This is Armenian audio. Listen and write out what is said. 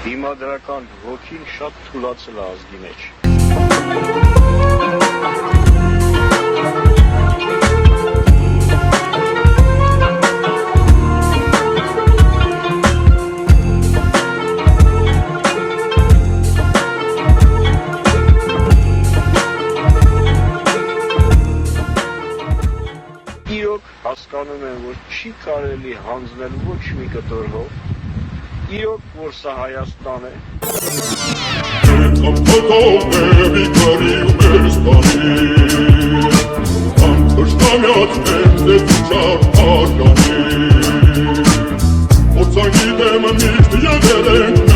Դիմադրական ոգին շատ թուլացել է ազգի մեջ։ Իրոք հասկանում եմ, որ չի կարելի հանձնել ոչ մի կտոր հող, իրոք, որ սա Հայաստան է։ Ոցագի դեմը միշտ եղել ենք